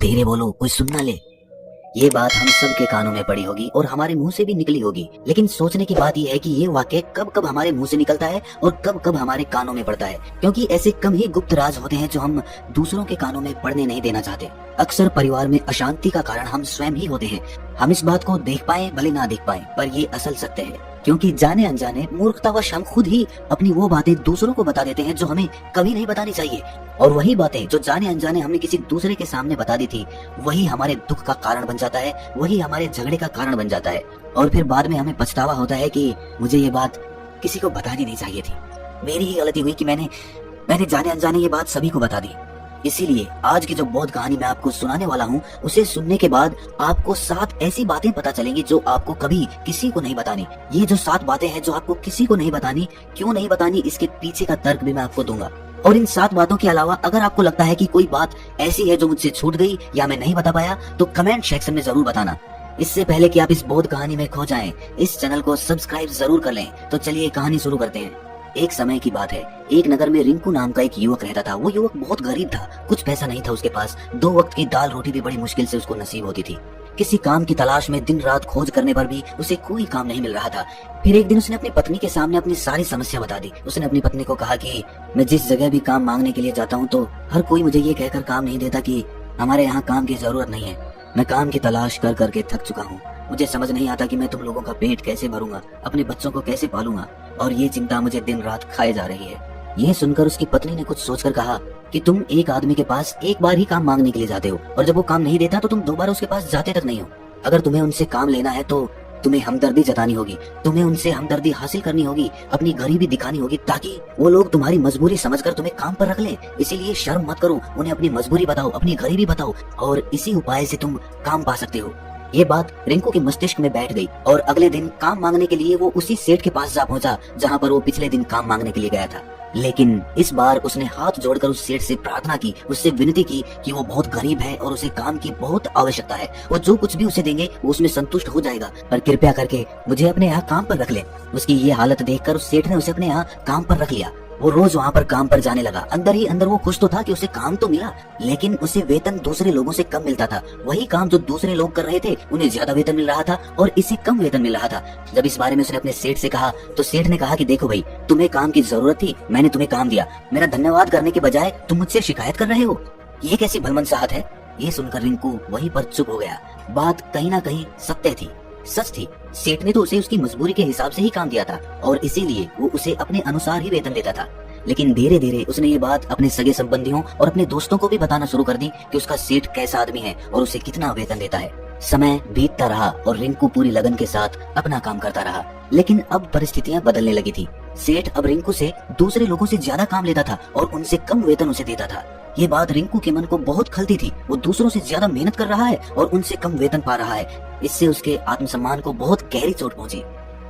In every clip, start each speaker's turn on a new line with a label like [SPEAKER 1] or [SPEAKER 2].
[SPEAKER 1] धीरे बोलो, कोई सुन ना ले। ये बात हम सब के कानों में पड़ी होगी और हमारे मुंह से भी निकली होगी, लेकिन सोचने की बात यह है कि ये वाक्य कब कब हमारे मुंह से निकलता है और कब कब हमारे कानों में पड़ता है, क्योंकि ऐसे कम ही गुप्त राज होते हैं जो हम दूसरों के कानों में पड़ने नहीं देना चाहते। अक्सर परिवार में अशांति का कारण हम स्वयं ही होते हैं। हम इस बात को देख पाए भले ना देख पाए, पर ये असल सत्य है, क्योंकि जाने अनजाने मूर्खतावश हम खुद ही अपनी वो बातें दूसरों को बता देते हैं जो हमें कभी नहीं बतानी चाहिए, और वही बातें जो जाने अनजाने हमने किसी दूसरे के सामने बता दी थी, वही हमारे दुख का कारण बन जाता है, वही हमारे झगड़े का कारण बन जाता है। और फिर बाद में हमें पछतावा होता है कि मुझे ये बात किसी को बतानी नहीं चाहिए थी, मेरी ही गलती हुई कि मैंने जाने अनजाने ये बात सभी को बता दी। इसीलिए आज की जो बौद्ध कहानी मैं आपको सुनाने वाला हूँ, उसे सुनने के बाद आपको 7 ऐसी बातें पता चलेंगी जो आपको कभी किसी को नहीं बतानी। ये जो 7 बातें हैं जो आपको किसी को नहीं बतानी, क्यों नहीं बतानी, इसके पीछे का तर्क भी मैं आपको दूंगा। और इन 7 बातों के अलावा अगर आपको लगता है कि कोई बात ऐसी है जो मुझसे छूट गई या मैं नहीं बता पाया, तो कमेंट सेक्शन में जरूर बताना। इससे पहले कि आप इस बौद्ध कहानी में खो जाएं, इस चैनल को सब्सक्राइब जरूर कर लें। तो चलिए कहानी शुरू करते हैं। एक समय की बात है, एक नगर में रिंकू नाम का एक युवक रहता था। वो युवक बहुत गरीब था, कुछ पैसा नहीं था उसके पास, 2 वक्त की दाल रोटी भी बड़ी मुश्किल से उसको नसीब होती थी। किसी काम की तलाश में दिन रात खोज करने पर भी उसे कोई काम नहीं मिल रहा था। फिर एक दिन उसने अपनी पत्नी के सामने अपनी सारी समस्या बता दी। उसने अपनी पत्नी को कहा कि मैं जिस जगह भी काम मांगने के लिए जाता हूँ तो हर कोई मुझे ये कहकर काम नहीं देता कि हमारे यहाँ काम की जरूरत नहीं है। मैं काम की तलाश कर करके थक चुका हूँ। मुझे समझ नहीं आता कि मैं तुम लोगों का पेट कैसे भरूंगा, अपने बच्चों को कैसे पालूंगा, और ये चिंता मुझे दिन रात खाए जा रही है। ये सुनकर उसकी पत्नी ने कुछ सोचकर कहा कि तुम एक आदमी के पास एक बार ही काम मांगने के लिए जाते हो, और जब वो काम नहीं देता तो तुम दोबारा उसके पास जाते तक नहीं हो। अगर तुम्हें उनसे काम लेना है तो तुम्हें हमदर्दी जतानी होगी, तुम्हें उनसे हमदर्दी हासिल करनी होगी, अपनी गरीबी दिखानी होगी, ताकि वो लोग तुम्हारी मजबूरी समझकर तुम्हें काम पर रख लें। इसीलिए शर्म मत करो, उन्हें अपनी मजबूरी बताओ, अपनी गरीबी बताओ, और इसी उपाय से तुम काम पा सकते हो। ये बात रिंकू के मस्तिष्क में बैठ गई और अगले दिन काम मांगने के लिए वो उसी सेठ के पास जा पहुंचा जहां पर वो पिछले दिन काम मांगने के लिए गया था। लेकिन इस बार उसने हाथ जोड़कर उस सेठ से प्रार्थना की, उससे विनती की कि वो बहुत गरीब है और उसे काम की बहुत आवश्यकता है। वो जो कुछ भी उसे देंगे वो उसमें संतुष्ट हो जाएगा, पर कृपया करके मुझे अपने यहाँ काम पर रख ले। उसकी ये हालत देखकर उस सेठ ने उसे अपने यहाँ काम पर रख लिया। वो रोज वहाँ पर काम पर जाने लगा। अंदर ही अंदर वो खुश तो था कि उसे काम तो मिला, लेकिन उसे वेतन दूसरे लोगों से कम मिलता था। वही काम जो दूसरे लोग कर रहे थे उन्हें ज्यादा वेतन मिल रहा था और इसे कम वेतन मिल रहा था। जब इस बारे में उसने अपने सेठ से कहा तो सेठ ने कहा कि देखो भाई, तुम्हें काम की जरूरत थी, मैंने तुम्हें काम दिया, मेरा धन्यवाद करने के बजाय तुम मुझसे शिकायत कर रहे हो, ये कैसी भलमनसाहत है। ये सुनकर रिंकू वहीं पर चुप हो गया। बात कहीं ना कहीं सत्य थी, सच थी। सेठ ने तो उसे उसकी मजबूरी के हिसाब से ही काम दिया था और इसीलिए वो उसे अपने अनुसार ही वेतन देता था। लेकिन धीरे धीरे उसने ये बात अपने सगे संबंधियों और अपने दोस्तों को भी बताना शुरू कर दी कि उसका सेठ कैसा आदमी है और उसे कितना वेतन देता है। समय बीतता रहा और रिंकू पूरी लगन के साथ अपना काम करता रहा, लेकिन अब परिस्थितियां बदलने लगी थी। सेठ अब रिंकू से दूसरे लोगों से ज्यादा काम लेता था और उनसे कम वेतन उसे देता था। ये बात रिंकू के मन को बहुत खलती थी। वो दूसरों से ज्यादा मेहनत कर रहा है और उनसे कम वेतन पा रहा है। इससे उसके आत्मसम्मान को बहुत गहरी चोट पहुंची।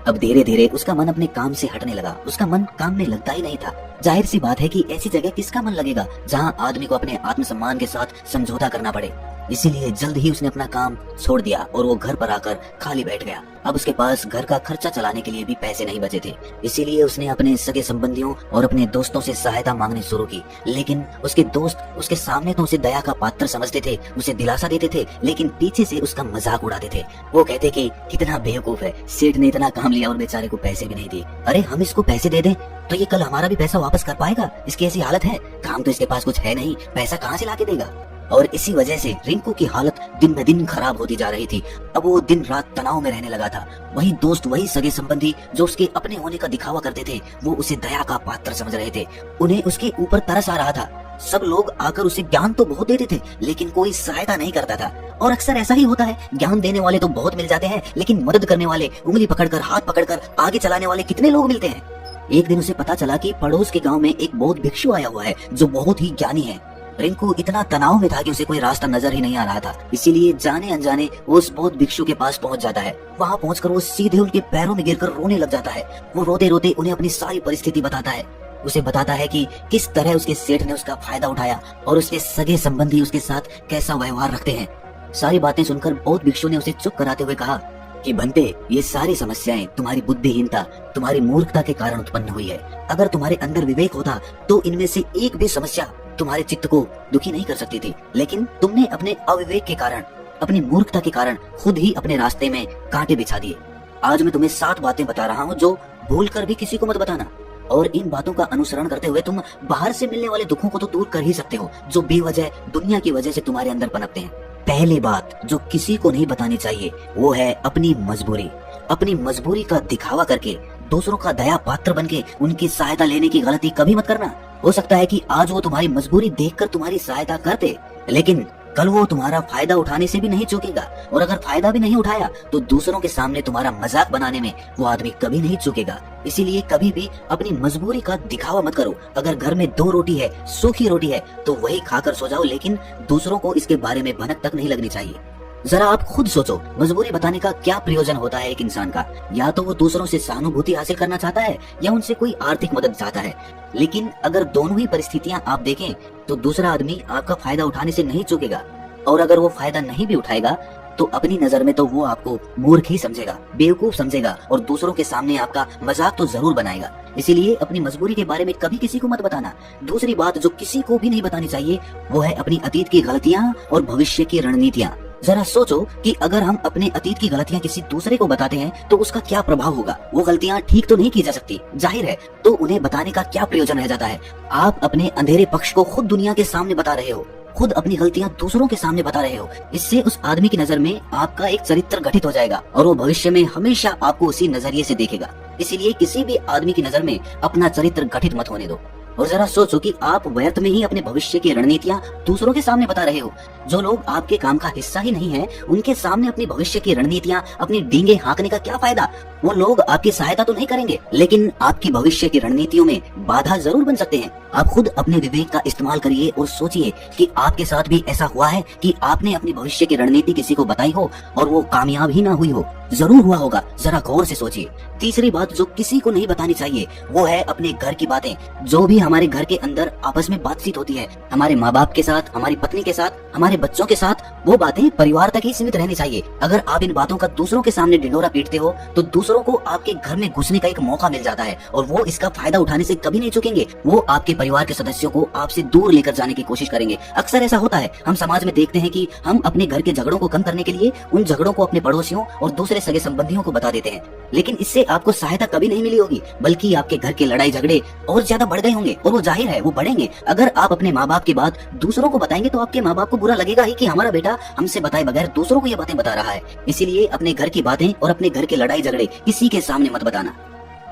[SPEAKER 1] अब धीरे धीरे उसका मन अपने काम से हटने लगा। उसका मन काम में लगता ही नहीं था। जाहिर सी बात है कि ऐसी जगह किसका मन लगेगा जहां आदमी को अपने आत्मसम्मान के साथ समझौता करना पड़े। इसीलिए जल्द ही उसने अपना काम छोड़ दिया और वो घर पर आकर खाली बैठ गया। अब उसके पास घर का खर्चा चलाने के लिए भी पैसे नहीं बचे थे। इसीलिए उसने अपने सगे संबंधियों और अपने दोस्तों से सहायता मांगनी शुरू की। लेकिन उसके दोस्त उसके सामने तो उसे दया का पात्र समझते थे, उसे दिलासा देते थे, लेकिन पीछे से उसका मजाक उड़ाते थे। वो कहते कि कितना बेवकूफ है, सेठ ने इतना काम लिया और बेचारे को पैसे भी नहीं दिए। अरे हम इसको पैसे दे दें तो ये कल हमारा भी पैसा वापस कर पाएगा, इसकी ऐसी हालत है, काम तो इसके पास कुछ है नहीं, पैसा कहाँ से लाके देगा। और इसी वजह से रिंकू की हालत दिन ब दिन खराब होती जा रही थी। अब वो दिन रात तनाव में रहने लगा था। वही दोस्त, वही सगे संबंधी जो उसके अपने होने का दिखावा करते थे, वो उसे दया का पात्र समझ रहे थे। उन्हें उसके ऊपर तरस आ रहा था। सब लोग आकर उसे ज्ञान तो बहुत देते थे, लेकिन कोई सहायता नहीं करता था। और अक्सर ऐसा ही होता है, ज्ञान देने वाले तो बहुत मिल जाते हैं, लेकिन मदद करने वाले, उंगली पकड़कर, हाथ पकड़कर आगे चलाने वाले कितने लोग मिलते हैं। एक दिन उसे पता चला कि पड़ोस के गांव में एक बौद्ध भिक्षु आया हुआ है जो बहुत ही ज्ञानी है। रिंकू इतना तनाव में था कि उसे कोई रास्ता नजर ही नहीं आ रहा था। इसीलिए जाने अनजाने वो उस बौद्ध भिक्षु के पास पहुंच जाता है। वहां पहुंचकर वो सीधे उनके पैरों में गिरकर रोने लग जाता है। वो रोते रोते उन्हें अपनी सारी परिस्थिति बताता है। उसे बताता है कि किस तरह उसके सेठ ने उसका फायदा उठाया और उसके सगे संबंधी उसके साथ कैसा व्यवहार रखते हैं। सारी बातें सुनकर बौद्ध भिक्षु ने उसे चुप कराते हुए कहा कि बंटे, ये सारी समस्याएं तुम्हारी बुद्धिहीनता, तुम्हारी मूर्खता के कारण उत्पन्न हुई है। अगर तुम्हारे अंदर विवेक होता तो इनमें से एक भी समस्या तुम्हारे चित्त को दुखी नहीं कर सकती थी, लेकिन तुमने अपने अविवेक के कारण, अपनी मूर्खता के कारण खुद ही अपने रास्ते में कांटे बिछा दिए। आज मैं तुम्हें 7 बातें बता रहा हूँ जो भूल कर भी किसी को मत बताना, और इन बातों का अनुसरण करते हुए तुम बाहर से मिलने वाले दुखों को तो दूर कर ही सकते हो जो बेवजह दुनिया की वजह से तुम्हारे अंदर पनपते हैं। पहली बात जो किसी को नहीं बतानी चाहिए वो है अपनी मजबूरी। अपनी मजबूरी का दिखावा करके दूसरों का दया पात्र बनके उनकी सहायता लेने की गलती कभी मत करना। हो सकता है कि आज वो तुम्हारी मजबूरी देखकर तुम्हारी सहायता करते, लेकिन कल वो तुम्हारा फायदा उठाने से भी नहीं चूकेगा, और अगर फायदा भी नहीं उठाया तो दूसरों के सामने तुम्हारा मजाक बनाने में वो आदमी कभी नहीं चूकेगा। इसीलिए कभी भी अपनी मजबूरी का दिखावा मत करो। अगर घर में 2 रोटी है, सूखी रोटी है, तो वही खाकर सो जाओ, लेकिन दूसरों को इसके बारे में भनक तक नहीं लगनी चाहिए। जरा आप खुद सोचो, मजबूरी बताने का क्या प्रयोजन होता है एक इंसान का? या तो वो दूसरों से सहानुभूति हासिल करना चाहता है या उनसे कोई आर्थिक मदद चाहता है। लेकिन अगर दोनों ही परिस्थितियां आप देखें तो दूसरा आदमी आपका फायदा उठाने से नहीं चूकेगा, और अगर वो फायदा नहीं भी उठाएगा तो अपनी नजर में तो वो आपको मूर्ख ही समझेगा, बेवकूफ समझेगा, और दूसरों के सामने आपका मजाक तो जरूर बनाएगा। इसीलिए अपनी मजबूरी के बारे में कभी किसी को मत बताना। दूसरी बात जो किसी को भी नहीं बतानी चाहिए वो है अपनी अतीत की गलतियां और भविष्य की रणनीतियां। जरा सोचो कि अगर हम अपने अतीत की गलतियां किसी दूसरे को बताते हैं तो उसका क्या प्रभाव होगा। वो गलतियां ठीक तो नहीं की जा सकती, जाहिर है, तो उन्हें बताने का क्या प्रयोजन रह जाता है। आप अपने अंधेरे पक्ष को खुद दुनिया के सामने बता रहे हो, खुद अपनी गलतियां दूसरों के सामने बता रहे हो। इससे उस आदमी की नजर में आपका एक चरित्र गठित हो जाएगा और वो भविष्य में हमेशा आपको उसी नजरिए से देखेगा। इसीलिए किसी भी आदमी की नजर में अपना चरित्र गठित मत होने दो। और जरा सोचो कि आप व्यर्थ में ही अपने भविष्य की रणनीतियां दूसरों के सामने बता रहे हो। जो लोग आपके काम का हिस्सा ही नहीं है, उनके सामने अपनी भविष्य की रणनीतियां, अपनी डींगे हाँकने का क्या फायदा? वो लोग आपकी सहायता तो नहीं करेंगे, लेकिन आपकी भविष्य की रणनीतियों में बाधा जरूर बन सकते हैं। आप खुद अपने विवेक का इस्तेमाल करिए और सोचिए कि आपके साथ भी ऐसा हुआ है कि आपने अपनी भविष्य की रणनीति किसी को बताई हो और वो कामयाब ही ना हुई हो। जरूर हुआ होगा, जरा गौर से सोचिए। तीसरी बात जो किसी को नहीं बतानी चाहिए वो है अपने घर की बातें। जो भी हमारे घर के अंदर आपस में बातचीत होती है, हमारे माँ बाप के साथ, हमारी पत्नी के साथ, हमारे बच्चों के साथ, वो बातें परिवार तक ही सीमित रहनी चाहिए। अगर आप इन बातों का दूसरों के सामने ढिंढोरा पीटते हो तो दूसरों को आपके घर में घुसने का एक मौका मिल जाता है और वो इसका फायदा उठाने से कभी नहीं चूकेंगे। वो आपके परिवार के सदस्यों को आपसे दूर लेकर जाने की कोशिश करेंगे। अक्सर ऐसा होता है, हम समाज में देखते हैं कि हम अपने घर के झगड़ों को कम करने के लिए उन झगड़ों को अपने पड़ोसियों और दूसरे सगे संबंधियों को बता देते हैं, लेकिन इससे आपको सहायता कभी नहीं मिली होगी, बल्कि आपके घर के लड़ाई झगड़े और ज्यादा बढ़ गए होंगे। और वो जाहिर है वो बढ़ेंगे। अगर आप अपने माँ बाप की बात दूसरों को बताएंगे तो आपके माँ बाप को बुरा लगेगा ही कि हमारा बेटा हमसे बताए बगैर दूसरों को ये बातें बता रहा है। इसीलिए अपने घर की बातें और अपने घर के लड़ाई झगड़े किसी के सामने मत बताना।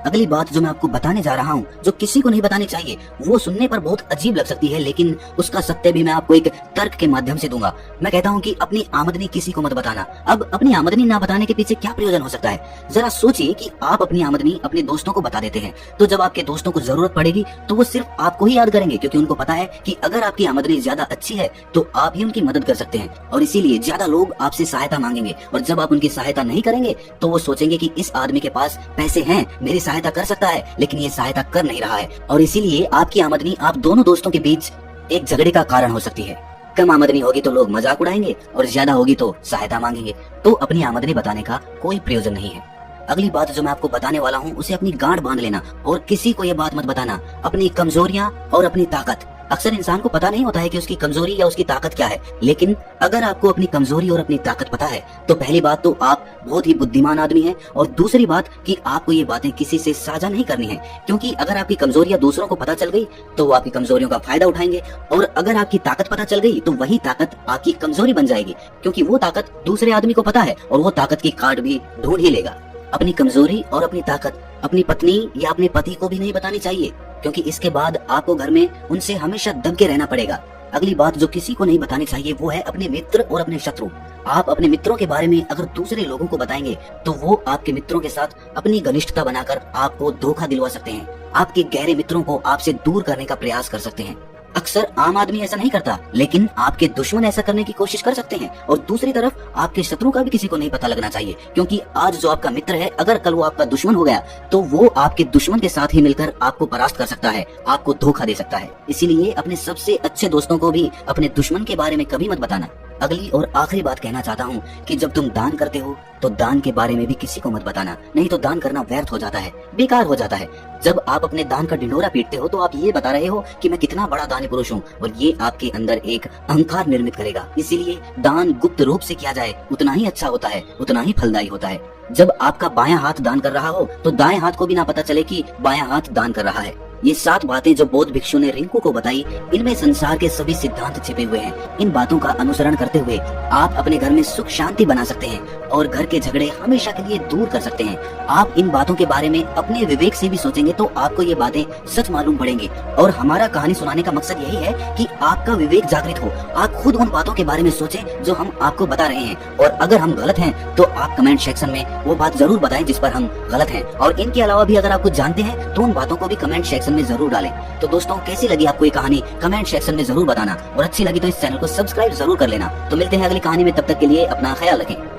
[SPEAKER 1] अगली बात जो मैं आपको बताने जा रहा हूँ, जो किसी को नहीं बतानी चाहिए, वो सुनने पर बहुत अजीब लग सकती है, लेकिन उसका सत्य भी मैं आपको एक तर्क के माध्यम से दूंगा। मैं कहता हूँ कि अपनी आमदनी किसी को मत बताना। अब अपनी आमदनी ना बताने के पीछे क्या प्रयोजन हो सकता है? जरा सोचिए कि आप अपनी आमदनी अपने दोस्तों को बता देते हैं, तो जब आपके दोस्तों को जरूरत पड़ेगी तो वो सिर्फ आपको ही याद करेंगे, क्योंकि उनको पता है कि अगर आपकी आमदनी ज्यादा अच्छी है तो आप ही उनकी मदद कर सकते हैं, और इसीलिए ज्यादा लोग आपसे सहायता मांगेंगे। और जब आप उनकी सहायता नहीं करेंगे तो वो सोचेंगे कि इस आदमी के पास पैसे हैं, मेरी सहायता कर सकता है, लेकिन ये सहायता कर नहीं रहा है। और इसीलिए आपकी आमदनी आप दोनों दोस्तों के बीच एक झगड़े का कारण हो सकती है। कम आमदनी होगी तो लोग मजाक उड़ाएंगे और ज्यादा होगी तो सहायता मांगेंगे। तो अपनी आमदनी बताने का कोई प्रयोजन नहीं है। अगली बात जो मैं आपको बताने वाला हूँ उसे अपनी गांठ बांध लेना और किसी को ये बात मत बताना, अपनी कमजोरियां और अपनी ताकत। अक्सर इंसान को पता नहीं होता है कि उसकी कमजोरी या उसकी ताकत क्या है, लेकिन अगर आपको अपनी कमजोरी और अपनी ताकत पता है तो पहली बात तो आप बहुत ही बुद्धिमान आदमी हैं, और दूसरी बात कि आपको ये बातें किसी से साझा नहीं करनी है, क्योंकि अगर आपकी कमजोरियां दूसरों को पता चल गई तो वो आपकी कमजोरियों का फायदा उठाएंगे, और अगर आपकी ताकत पता चल गई तो वही ताकत आपकी कमजोरी बन जाएगी, क्योंकि वो ताकत दूसरे आदमी को पता है और वो ताकत की काट भी ढूंढ ही लेगा। अपनी कमजोरी और अपनी ताकत अपनी पत्नी या अपने पति को भी नहीं बतानी चाहिए, क्योंकि इसके बाद आपको घर में उनसे हमेशा दब के रहना पड़ेगा। अगली बात जो किसी को नहीं बतानी चाहिए वो है अपने मित्र और अपने शत्रु। आप अपने मित्रों के बारे में अगर दूसरे लोगों को बताएंगे तो वो आपके मित्रों के साथ अपनी घनिष्ठता बनाकर आपको धोखा दिलवा सकते हैं, आपके गहरे मित्रों को आपसे दूर करने का प्रयास कर सकते हैं। अक्सर आम आदमी ऐसा नहीं करता, लेकिन आपके दुश्मन ऐसा करने की कोशिश कर सकते हैं। और दूसरी तरफ आपके शत्रु का भी किसी को नहीं पता लगना चाहिए, क्योंकि आज जो आपका मित्र है अगर कल वो आपका दुश्मन हो गया तो वो आपके दुश्मन के साथ ही मिलकर आपको परास्त कर सकता है, आपको धोखा दे सकता है। इसीलिए अपने सबसे अच्छे दोस्तों को भी अपने दुश्मन के बारे में कभी मत बताना। अगली और आखिरी बात कहना चाहता हूँ कि जब तुम दान करते हो तो दान के बारे में भी किसी को मत बताना, नहीं तो दान करना व्यर्थ हो जाता है, बेकार हो जाता है। जब आप अपने दान का ढिंढोरा पीटते हो तो आप ये बता रहे हो कि मैं कितना बड़ा दानी पुरुष हूँ, और ये आपके अंदर एक अहंकार निर्मित करेगा। इसीलिए दान गुप्त रूप से किया जाए उतना ही अच्छा होता है, उतना ही फलदायी होता है। जब आपका बायां हाथ दान कर रहा हो तो दाएं हाथ को भी ना पता चले कि बायां हाथ दान कर रहा है। ये 7 बातें जो बौद्ध भिक्षु ने रिंकू को बताई, इनमें संसार के सभी सिद्धांत छिपे हुए हैं। इन बातों का अनुसरण करते हुए आप अपने घर में सुख शांति बना सकते हैं और घर के झगड़े हमेशा के लिए दूर कर सकते हैं। आप इन बातों के बारे में अपने विवेक से भी सोचेंगे तो आपको ये बातें सच मालूम पड़ेंगी। और हमारा कहानी सुनाने का मकसद यही है कि आपका विवेक जागृत हो, आप खुद उन बातों के बारे में सोचें जो हम आपको बता रहे हैं, और अगर हम गलत हैं तो आप कमेंट सेक्शन में वो बात जरूर बताएं जिस पर हम गलत हैं। और इनके अलावा भी अगर आप कुछ जानते हैं तो उन बातों को भी कमेंट सेक्शन में जरूर डालें। तो दोस्तों, कैसी लगी आपको ये कहानी कमेंट सेक्शन में जरूर बताना, और अच्छी लगी तो इस चैनल को सब्सक्राइब जरूर कर लेना। तो मिलते हैं अगली कहानी में, तब तक के लिए अपना ख्याल रखें।